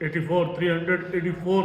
384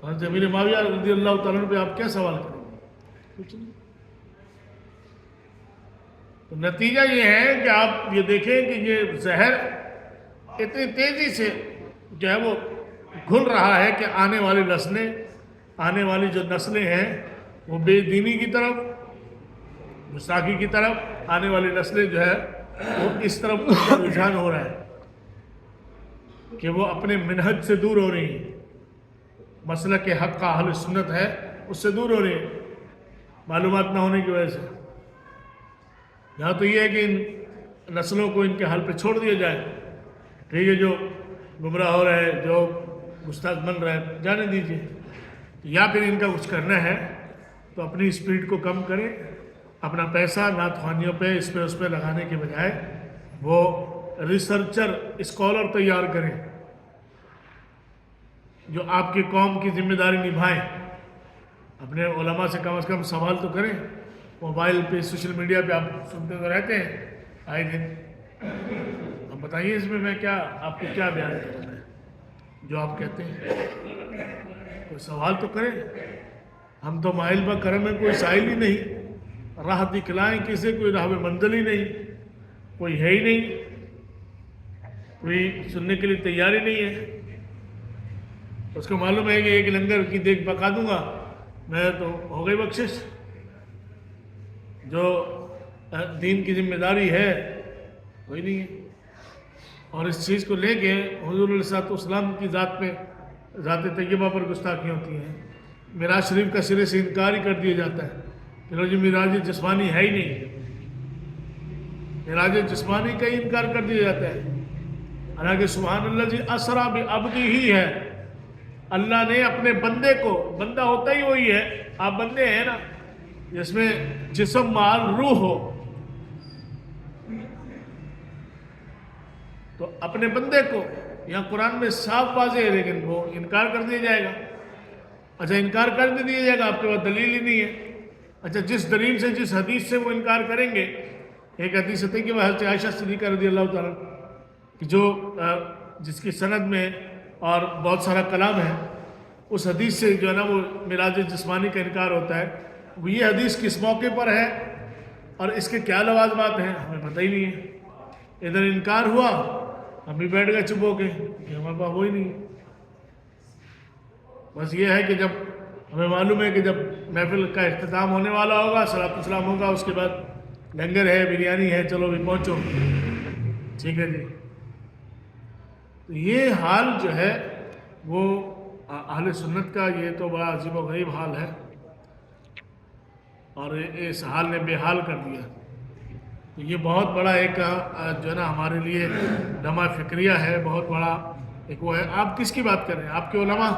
تو حضرت امیر معاویہ رضی اللہ تعالیٰ عنہ پہ آپ کیا سوال کریں گے؟ کچھ نہیں۔ تو نتیجہ یہ ہے کہ آپ یہ دیکھیں کہ یہ زہر اتنی تیزی سے جو ہے وہ گھل رہا ہے کہ آنے والی جو نسلیں ہیں وہ بے دینی کی طرف، گستاخی کی طرف، آنے والی نسلیں جو ہے وہ اس طرف ان کا رجحان ہو رہا ہے کہ وہ اپنے منہج سے دور ہو رہی ہیں، مسلک حق کا اہل سنت ہے اس سے دور ہو رہی ہیں معلومات نہ ہونے کی وجہ سے۔ یہاں تو یہ ہے کہ ان نسلوں کو ان کے حال پہ چھوڑ دیا جائے، ٹھیک ہے، جو گمراہ ہو رہے ہیں، جو گستاخ بن رہے ہیں، جانے دیجیے، یا پھر ان کا کچھ کرنا ہے تو اپنی سپیڈ کو کم کریں، اپنا پیسہ نعت خوانیوں پہ اس پہ لگانے کے بجائے وہ ریسرچر اسکالر تیار کریں جو آپ کی قوم کی ذمہ داری نبھائیں، اپنے علماء سے کم از کم سوال تو کریں۔ موبائل پہ سوشل میڈیا پہ آپ سنتے تو رہتے ہیں آئے دن، اب بتائیے اس میں کیا آپ کو کیا بیان کرنا ہے جو آپ کہتے ہیں؟ کوئی سوال تو کریں۔ ہم تو مائل با کرم میں کوئی سائل ہی نہیں، راہ دکھلائیں کسے، کوئی راہ منزل ہی نہیں، کوئی ہے ہی نہیں، کوئی سننے کے لیے تیار ہی نہیں ہے۔ اس کو معلوم ہے کہ ایک لنگر کی دیکھ پکا دوں گا میں تو ہو گئی بخشش، جو دین کی ذمہ داری ہے کوئی نہیں ہے۔ اور اس چیز کو لے کے حضور علیہ السلام کی ذات طیبہ پر گستاخی ہوتی ہیں، معراج شریف کا سرے سے انکار ہی کر دیا جاتا ہے کہ لو جی معراج جسمانی ہے ہی نہیں، معراج جسمانی کا ہی انکار کر دیا جاتا ہے، حالانکہ سبحان اللہ جی اسرا بعبدہ ہی ہے، اللہ نے اپنے بندے کو، بندہ ہوتا ہی وہی ہے، آپ بندے ہیں نا، جس میں جسم مال روح ہو، تو اپنے بندے کو یہاں قرآن میں صاف واضح ہے، لیکن وہ انکار کر دیا جائے گا۔ اچھا انکار کر دیا جائے گا، آپ کے پاس دلیل ہی نہیں ہے۔ اچھا جس دلیل سے، جس حدیث سے وہ انکار کریں گے، ایک حدیث ہے کہ وہ حضرت عائشہ صدیقہ رضی اللہ تعالیٰ کہ جو جس کی سند میں اور بہت سارا کلام ہے، اس حدیث سے جو ہے نا وہ معراج جسمانی کا انکار ہوتا ہے، وہ یہ حدیث کس موقع پر ہے اور اس کے کیا لوازمات ہیں ہمیں پتہ ہی نہیں ہے۔ ادھر انکار ہوا، ہم بھی بیٹھ گئے چپ ہو کے کہ ہمارے پاس وہی نہیں ہے۔ بس یہ ہے کہ جب ہمیں معلوم ہے کہ جب محفل کا اختتام ہونے والا ہوگا، صلاۃ السلام ہوگا، اس کے بعد لنگر ہے، بریانی ہے، چلو بھی پہنچو، ٹھیک ہے جی۔ تو یہ حال جو ہے وہ اہل سنت کا، یہ تو بڑا عجیب و غریب حال ہے، اور اس حال نے بے حال کر دیا۔ تو یہ بہت بڑا ایک جو ہے نا ہمارے لیے دمہ فکریہ ہے، بہت بڑا ایک وہ ہے۔ آپ کس کی بات کر رہے ہیں؟ آپ کے علماء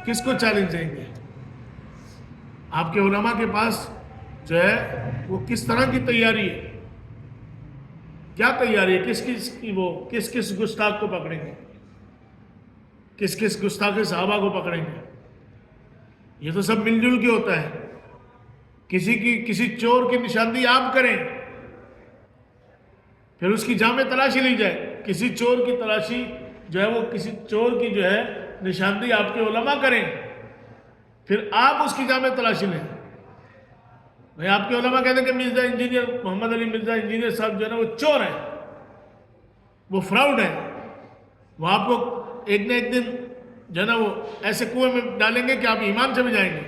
کس کو چیلنج دیں گے؟ آپ کے علماء کے پاس جو ہے وہ کس طرح کی تیاری ہے؟ کیا تیاری ہے؟ کس گستاخ کو پکڑیں گے؟ کس گستاخ صحابہ کو پکڑیں گے؟ یہ تو سب مل جل کے ہوتا ہے۔ کسی چور کی نشاندہی آپ کریں، پھر اس کی جامع تلاشی لی جائے، کسی چور کی تلاشی جو ہے وہ کسی چور کی جو ہے نشاندہی آپ کے علماء کریں، پھر آپ اس کی جامع تلاشی لیں۔ بھئی آپ کے علماء کہتے ہیں کہ مرزا انجینئر محمد علی مرزا انجینئر صاحب جو ہے نا وہ چور ہیں، وہ فراڈ ہیں، وہ آپ کو ایک نہ ایک دن جو ہے نا وہ ایسے کنویں میں ڈالیں گے کہ آپ ایمان سے بھی جائیں گے۔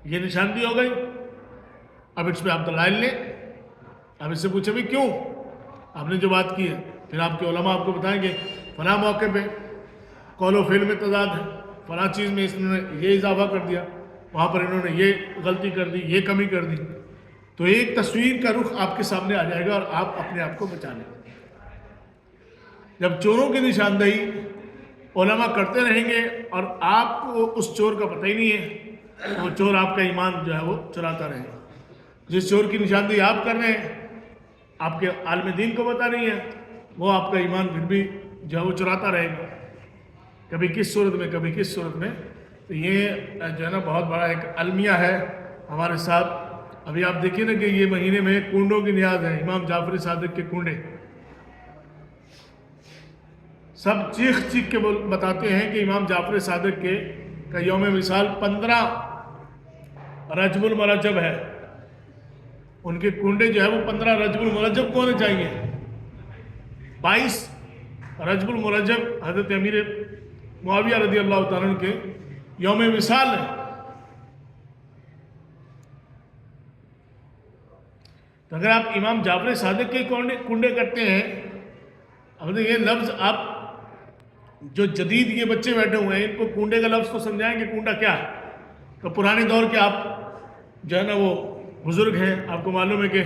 یہ نشاندہی ہو گئی۔ اب اس پہ آپ دلائل لیں، اب اس سے پوچھیں بھی کیوں آپ نے جو بات کی ہے، پھر آپ کے علماء آپ کو بتائیں گے فلاں موقع پہ قول و فعل میں تضاد ہے، فلاں چیز میں اس نے یہ اضافہ کر دیا، وہاں پر انہوں نے یہ غلطی کر دی، یہ کمی کر دی، تو ایک تصویر کا رخ آپ کے سامنے آ جائے گا اور آپ اپنے آپ کو بچا لیں گے۔ جب چوروں کی نشاندہی علماء کرتے رہیں گے اور آپ کو اس چور کا پتہ ہی نہیں ہے، وہ چور آپ کا ایمان جو ہے وہ چراتا رہے گا۔ جس چور کی نشاندہی آپ کر رہے ہیں، آپ کے عالم دین کو پتہ نہیں ہے، وہ آپ کا ایمان پھر بھی جو ہے وہ چراتا رہے گا، کبھی کس صورت میں کبھی کس صورت میں۔ تو یہ جو ہے نا بہت بڑا ایک المیہ ہے ہمارے ساتھ۔ ابھی آپ دیکھیں نا کہ یہ مہینے میں کنڈوں کی نیاز ہے، امام جعفر صادق کے کنڈے، سب چیخ چیخ کے بتاتے ہیں کہ امام جعفر صادق کے کا یوم وصال 15 رجب المرجب ہے. ان کے کنڈے جو ہے وہ 15 رجب المرجب کو ہونے چاہیے. 22 رجب المرجب حضرت امیر معاویہ رضی اللہ تعالیٰ عنہ کے یوم وصال ہے. تو اگر آپ امام جعفر صادق کے کنڈے کرتے ہیں، اب یہ لفظ آپ جو جدید یہ بچے بیٹھے ہوئے ہیں ان کو کنڈے کا لفظ کو سمجھائیں کہ کنڈا کیا ہے. تو پرانے دور کے آپ جو ہے نا وہ بزرگ ہیں، آپ کو معلوم ہے کہ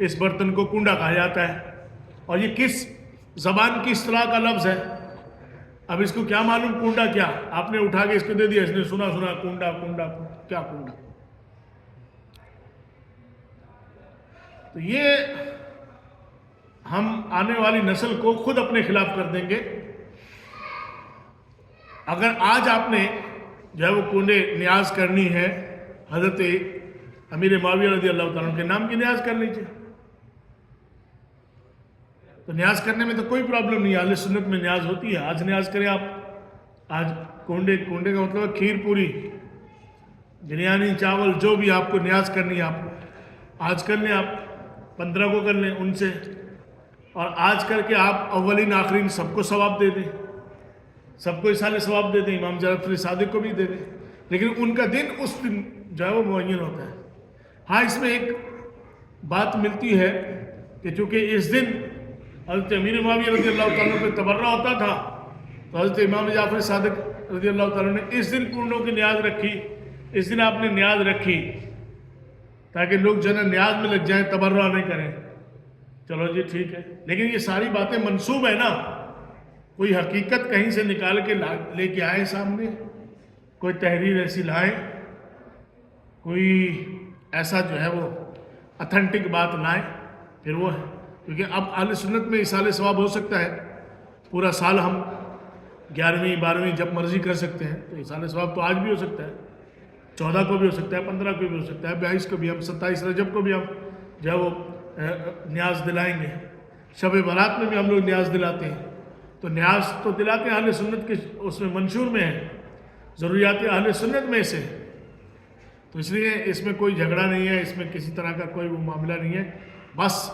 اس برتن کو کنڈا کہا جاتا ہے. اور یہ کس زبان کی اصطلاح کا لفظ ہے؟ اب اس کو کیا معلوم کنڈا کیا؟ آپ نے اٹھا کے اس کو دے دیا، اس نے سنا کنڈا کنڈا کیا کنڈا. تو یہ ہم آنے والی نسل کو خود اپنے خلاف کر دیں گے. اگر آج آپ نے جو ہے وہ کنڈے نیاز کرنی ہے حضرت امیر معاویہ رضی اللہ تعالیٰ عنہ کے نام کی نیاز کر لیجیے. تو نیاز کرنے میں تو کوئی پرابلم نہیں ہے، اہل سنت میں نیاز ہوتی ہے. آج نیاز کریں آپ. آج کنڈے کا مطلب ہے کھیر پوری بریانی چاول جو بھی آپ کو نیاز کرنی ہے آپ آج کر لیں. آپ 15 کو کر لیں ان سے، اور آج کر کے آپ اولین آخرین سب کو ثواب دے دیں، سب کو اصال ثواب دے دیں، امام جعفر صادق کو بھی دے دیں. لیکن ان کا دن اس دن جو ہے وہ معین ہوتا ہے. ہاں اس میں ایک بات ملتی ہے کہ چونکہ اس دن حضرت امیر معاویہ رضی اللہ تعالیٰ پہ تبرہ ہوتا تھا، تو حضرت امام جعفر صادق رضی اللہ تعالیٰ نے اس دن کنڈوں کی نیاز رکھی. اس دن آپ نے نیاز رکھی تاکہ لوگ جو ہے نیاز میں لگ جائیں، تبرہ نہیں کریں. چلو جی ٹھیک ہے، لیکن یہ ساری باتیں منسوب ہے نا. کوئی حقیقت کہیں سے نکال کے لے کے آئے سامنے، کوئی تحریر ایسی لائیں، کوئی ایسا جو ہے وہ اتھینٹک بات لائیں، پھر وہ ہے. کیونکہ اب اہل سنت میں اصال ثواب ہو سکتا ہے، پورا سال ہم 11ویں 12ویں جب مرضی کر سکتے ہیں. تو اصال ثواب تو آج بھی ہو سکتا ہے، 14 کو بھی ہو سکتا ہے، 15 کو بھی ہو سکتا ہے، 22 کو بھی، ہم 27 رجب کو بھی ہم جو ہے وہ نیاز دلائیں گے. شب برات میں بھی ہم لوگ نیاز دلاتے ہیں. تو نیاز تو دلاتے ہیں، اہل سنت کے اس میں منشور میں ہے، ضروریات اہل سنت میں سے. تو اس لیے اس میں کوئی جھگڑا نہیں ہے، اس میں کسی طرح کا کوئی معاملہ نہیں ہے. بس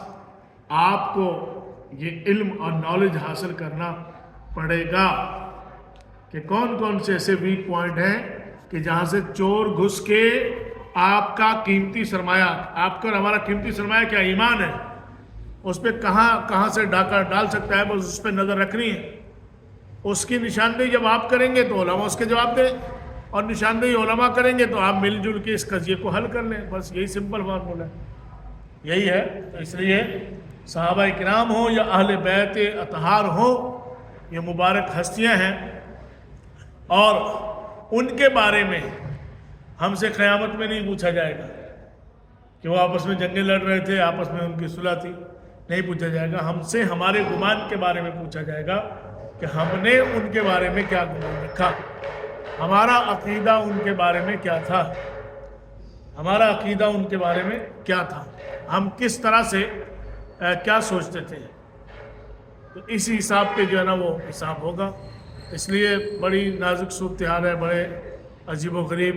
آپ کو یہ علم اور نالج حاصل کرنا پڑے گا کہ کون کون سے ایسے ویک پوائنٹ ہیں کہ جہاں سے چور گھس کے آپ کا قیمتی سرمایہ، آپ کا اور ہمارا قیمتی سرمایہ کیا ایمان ہے، اس پہ کہاں سے ڈاکہ ڈال سکتا ہے، بس اس پہ نظر رکھنی ہے. اس کی نشاندہی جب آپ کریں گے تو علماء اس کے جواب دیں، اور نشاندہی علماء کریں گے تو آپ مل جل کے اس قضیے کو حل کر لیں. بس یہی سمپل فارمولہ ہے، یہی ہے. تو اس لیے صحابہ کرام ہوں یا اہل بیت اطہار ہوں، یہ مبارک ہستیاں ہیں، اور ان کے بارے میں ہم سے قیامت میں نہیں پوچھا جائے گا کہ وہ آپس میں جنگیں لڑ رہے تھے، آپس میں ان کی صلح تھی. نہیں پوچھا جائے گا. ہم سے ہمارے گمان کے بارے میں پوچھا جائے گا کہ ہم نے ان کے بارے میں کیا گمان رکھا، ہمارا عقیدہ ان کے بارے میں کیا تھا، ہمارا عقیدہ ان کے بارے میں کیا تھا، ہم کس طرح سے کیا سوچتے تھے. تو اسی حساب پہ جو ہے نا وہ حساب ہوگا. اس لیے بڑی نازک صورتحال ہے، بڑے عجیب و غریب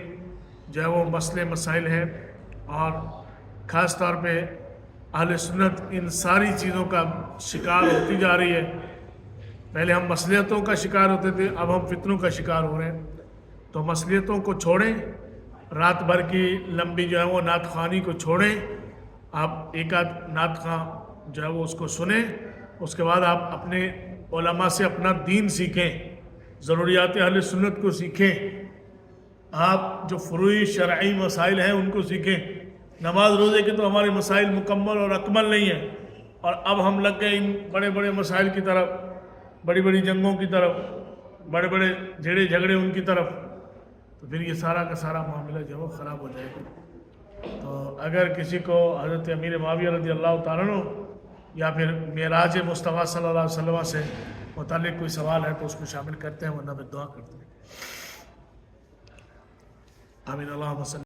جو ہے وہ مسئلے مسائل ہیں، اور خاص طور پہ اہل سنت ان ساری چیزوں کا شکار ہوتی جا رہی ہے. پہلے ہم مصلحتوں کا شکار ہوتے تھے، اب ہم فتنوں کا شکار ہو رہے ہیں. تو مصلحتوں کو چھوڑیں، رات بھر کی لمبی جو ہے وہ نعت خوانی کو چھوڑیں. آپ ایک آدھ نعت خواں جو ہے وہ اس کو سنیں، اس کے بعد آپ اپنے علماء سے اپنا دین سیکھیں، ضروریات اہل سنت کو سیکھیں. آپ جو فروعی شرعی مسائل ہیں ان کو سیکھیں. نماز روزے کے تو ہمارے مسائل مکمل اور اکمل نہیں ہیں، اور اب ہم لگ گئے ان بڑے بڑے مسائل کی طرف، بڑی بڑی جنگوں کی طرف، بڑے بڑے جھیڑے جھگڑے ان کی طرف. تو پھر یہ سارا کا سارا معاملہ جو ہے وہ خراب ہو جائے گا. تو اگر کسی کو حضرت امیر معاویہ رضی اللہ تعالیٰ عنہ یا پھر معراج مصطفیٰ صلی اللہ علیہ وسلم سے متعلق کوئی سوال ہے تو اس کو شامل کرتے ہیں، ورنہ پھر دعا کرتے ہیں. آمین. اللہم صلی